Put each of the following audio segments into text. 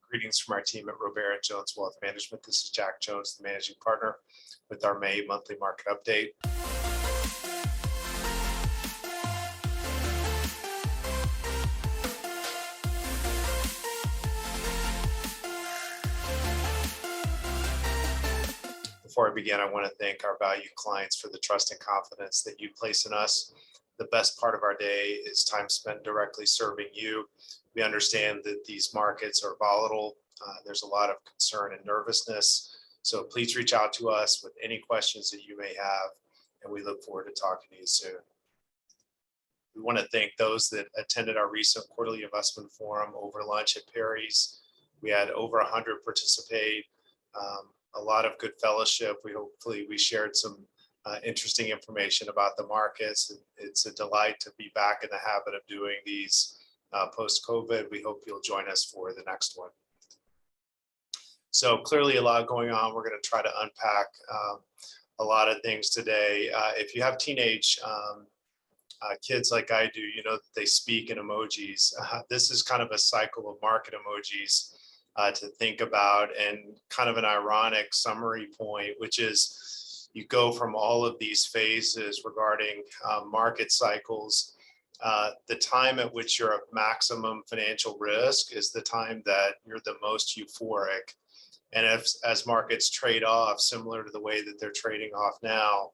Greetings from our team at Robare Jones Wealth Management. This is Jack Jones, the managing partner, with our May monthly market update. Before I begin, I want to thank our valued clients for the trust and confidence that you place in us. The best part of our day is time spent directly serving you. We understand that these markets are volatile. There's a lot of concern and nervousness. So please reach out to us with any questions that you may have, and we look forward to talking to you soon. We want to thank those that attended our recent quarterly investment forum over lunch at Perry's. We had over 100 participate, a lot of good fellowship. Hopefully we shared some interesting information about the markets. It's a delight to be back in the habit of doing these post-COVID. We hope you'll join us for the next one. So clearly a lot going on. We're going to try to unpack a lot of things today. If you have teenage kids like I do, you know that they speak in emojis. This is kind of a cycle of market emojis to think about, and kind of an ironic summary point, which is you go from all of these phases regarding market cycles. The time at which you're at maximum financial risk is the time that you're the most euphoric. And as markets trade off, similar to the way that they're trading off now,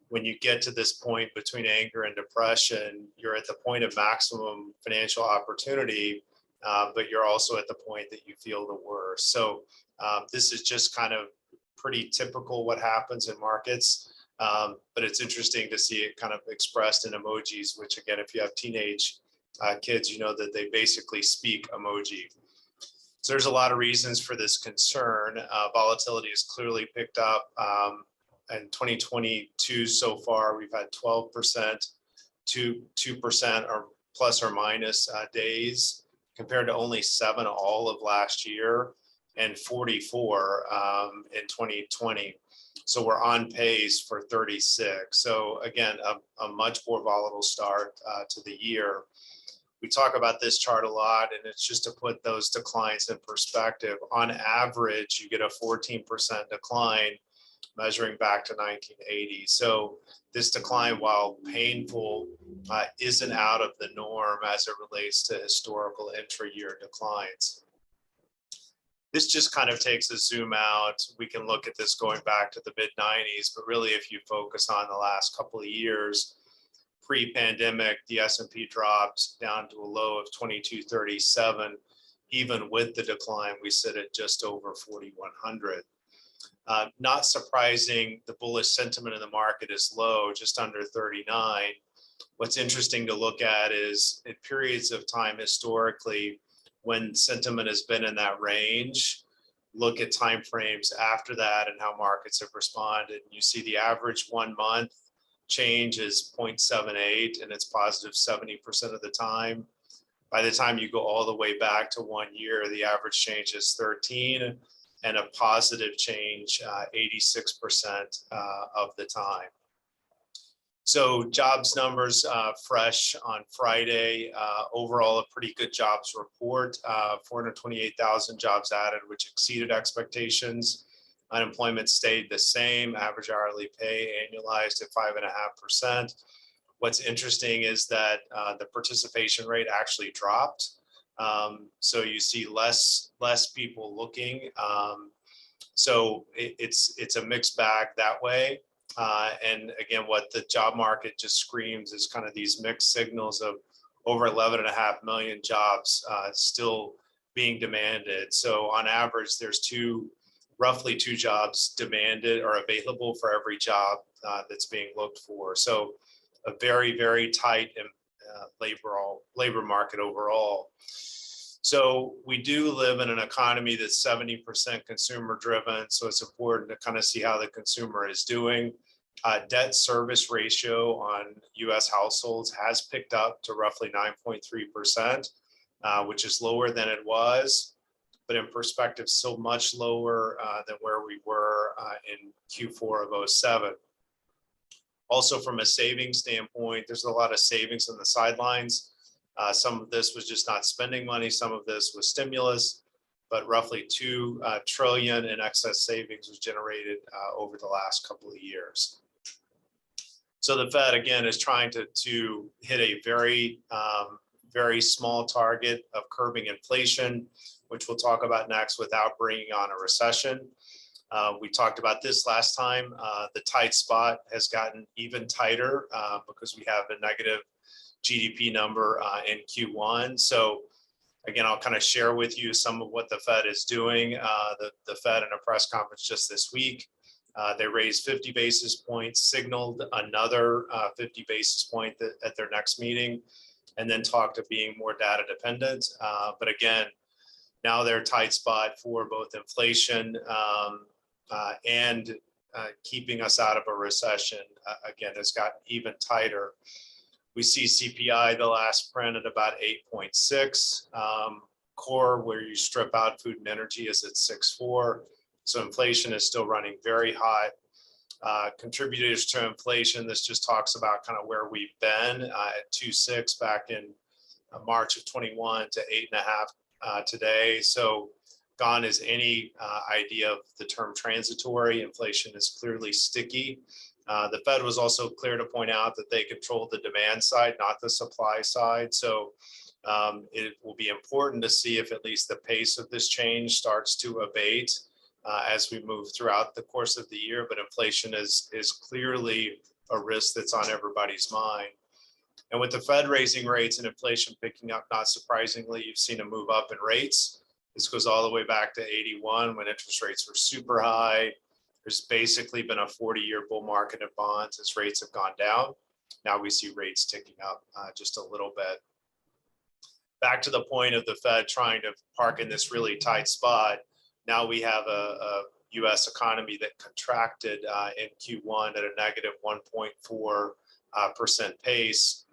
when you get to this point between anger and depression, you're at the point of maximum financial opportunity, but you're also at the point that you feel the worst. So this is just kind of pretty typical what happens in markets. But it's interesting to see it kind of expressed in emojis, which again, if you have teenage kids, you know that they basically speak emoji. So there's a lot of reasons for this concern. Volatility has clearly picked up. In 2022 so far, we've had 12% to 2% or plus or minus days, compared to only 7 all of last year and 44 in 2020. So we're on pace for 36. So again, a much more volatile start to the year. We talk about this chart a lot, and it's just to put those declines in perspective. On average, you get a 14% decline measuring back to 1980. So this decline, while painful, isn't out of the norm as it relates to historical intra-year declines. This just kind of takes a zoom out. We can look at this going back to the mid-90s, but really if you focus on the last couple of years, pre-pandemic, the S&P dropped down to a low of 2237. Even with the decline, we sit at just over 4,100. Not surprising, the bullish sentiment in the market is low, just under 39. What's interesting to look at is in periods of time historically, when sentiment has been in that range, look at timeframes after that and how markets have responded. You see the average 1 month change is 0.78, and it's positive 70% of the time. By the time you go all the way back to 1 year, the average change is 13, and a positive change 86% of the time. So jobs numbers fresh on Friday. Overall, a pretty good jobs report. 428,000 jobs added, which exceeded expectations. Unemployment stayed the same. Average hourly pay annualized at 5.5%. What's interesting is that the participation rate actually dropped. So you see less people looking. So it's a mixed bag that way. And again, what the job market just screams is kind of these mixed signals of over 11.5 million jobs still being demanded. So on average, there's roughly two jobs demanded or available for every job that's being looked for. So a very, very tight labor market overall. So we do live in an economy that's 70% consumer driven. So it's important to kind of see how the consumer is doing. Debt service ratio on US households has picked up to roughly 9.3%, which is lower than it was, but in perspective, still much lower than where we were in Q4 of 07. Also from a savings standpoint, there's a lot of savings on the sidelines. Some of this was just not spending money. Some of this was stimulus. but roughly 2 trillion in excess savings was generated over the last couple of years. So the Fed, again, is trying to hit a very small target of curbing inflation, which we'll talk about next, without bringing on a recession. We talked about this last time. The tight spot has gotten even tighter because we have a negative GDP number in Q1. So again, I'll kind of share with you some of what the Fed is doing. The Fed in a press conference just this week, they raised 50 basis points, signaled another 50 basis point at their next meeting, and then talked of being more data dependent. But again, now they're tight spot for both inflation and keeping us out of a recession. Again, it's got even tighter. We see CPI, the last print, at about 8.6. Core, where you strip out food and energy, is at 6.4. So inflation is still running very hot. Contributors to inflation, this just talks about kind of where we've been at 2.6 back in March of 21 to 8.5 today. So gone is any idea of the term transitory. Inflation is clearly sticky. The Fed was also clear to point out that they control the demand side, not the supply side. So it will be important to see if at least the pace of this change starts to abate as we move throughout the course of the year. But inflation is clearly a risk that's on everybody's mind. And with the Fed raising rates and inflation picking up, not surprisingly, you've seen a move up in rates. This goes all the way back to 81 when interest rates were super high. There's basically been a 40-year bull market in bonds as rates have gone down. Now we see rates ticking up just a little bit. Back to the point of the Fed trying to park in this really tight spot. Now we have a U.S. economy that contracted in Q1 at a negative 1.4% pace.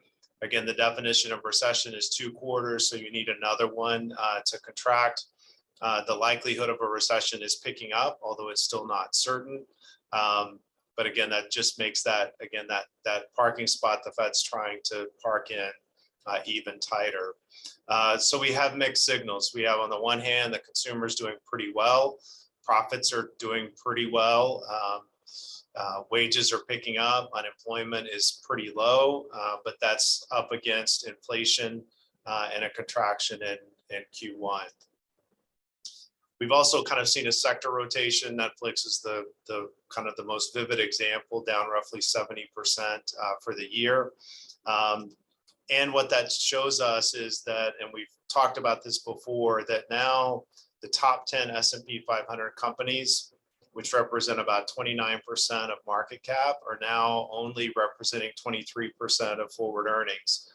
Again, the definition of recession is 2 quarters, so you need another one to contract. The likelihood of a recession is picking up, although it's still not certain. But again, that just makes that parking spot the Fed's trying to park in even tighter. So we have mixed signals. We have, on the one hand, the consumer's doing pretty well. Profits are doing pretty well. Wages are picking up. Unemployment is pretty low, but that's up against inflation and a contraction in Q1. We've also kind of seen a sector rotation. Netflix is the kind of the most vivid example, down roughly 70% for the year. And what that shows us is that, and we've talked about this before, that now the top 10 S&P 500 companies, which represent about 29% of market cap, are now only representing 23% of forward earnings.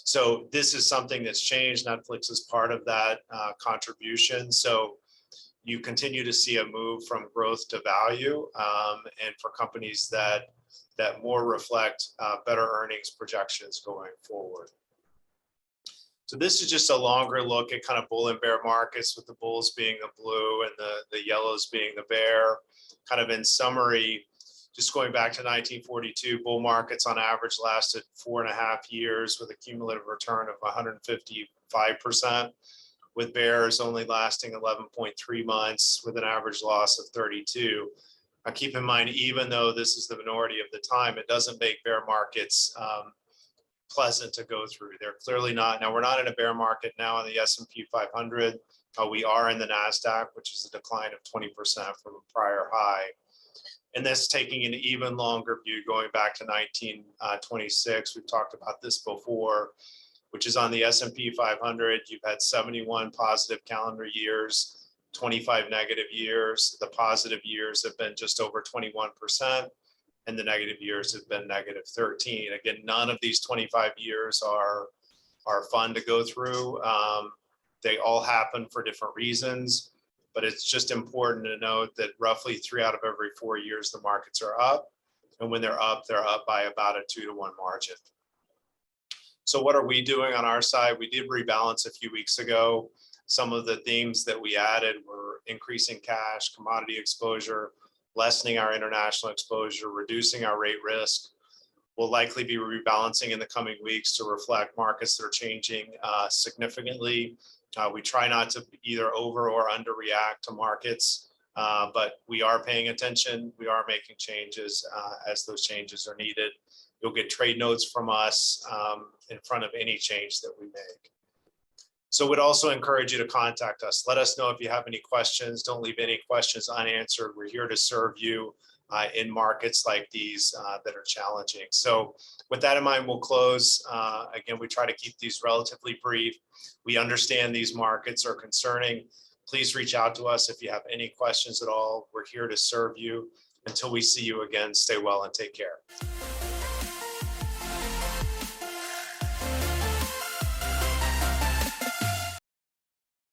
So this is something that's changed. Netflix is part of that contribution. So you continue to see a move from growth to value, and for companies that more reflect better earnings projections going forward. So this is just a longer look at kind of bull and bear markets, with the bulls being the blue and the yellows being the bear. Kind of in summary, just going back to 1942, bull markets on average lasted 4.5 years with a cumulative return of 155%, with bears only lasting 11.3 months with an average loss of 32. Now keep in mind, even though this is the minority of the time, it doesn't make bear markets pleasant to go through. They're clearly not. Now, we're not in a bear market now in the S&P 500. We are in the NASDAQ, which is a decline of 20% from a prior high. And this taking an even longer view, going back to 1926. We've talked about this before, which is on the S&P 500. You've had 71 positive calendar years, 25 negative years. The positive years have been just over 21%. And the negative years have been negative 13. Again, none of these 25 years are fun to go through. They all happen for different reasons, but it's just important to note that roughly 3 out of every 4 years, the markets are up. And when they're up by about a 2-to-1 margin. So what are we doing on our side? We did rebalance a few weeks ago. Some of the themes that we added were increasing cash, commodity exposure, lessening our international exposure, reducing our rate risk. We'll likely be rebalancing in the coming weeks to reflect markets that are changing significantly We try not to either over or underreact to markets, but we are paying attention. We are making changes as those changes are needed. You'll get trade notes from us in front of any change that we make. So we'd also encourage you to contact us. Let us know if you have any questions. Don't leave any questions unanswered. We're here to serve you in markets like these that are challenging. So with that in mind, we'll close. Again, we try to keep these relatively brief. We understand these markets are concerning. Please reach out to us if you have any questions at all. We're here to serve you. Until we see you again, stay well and take care.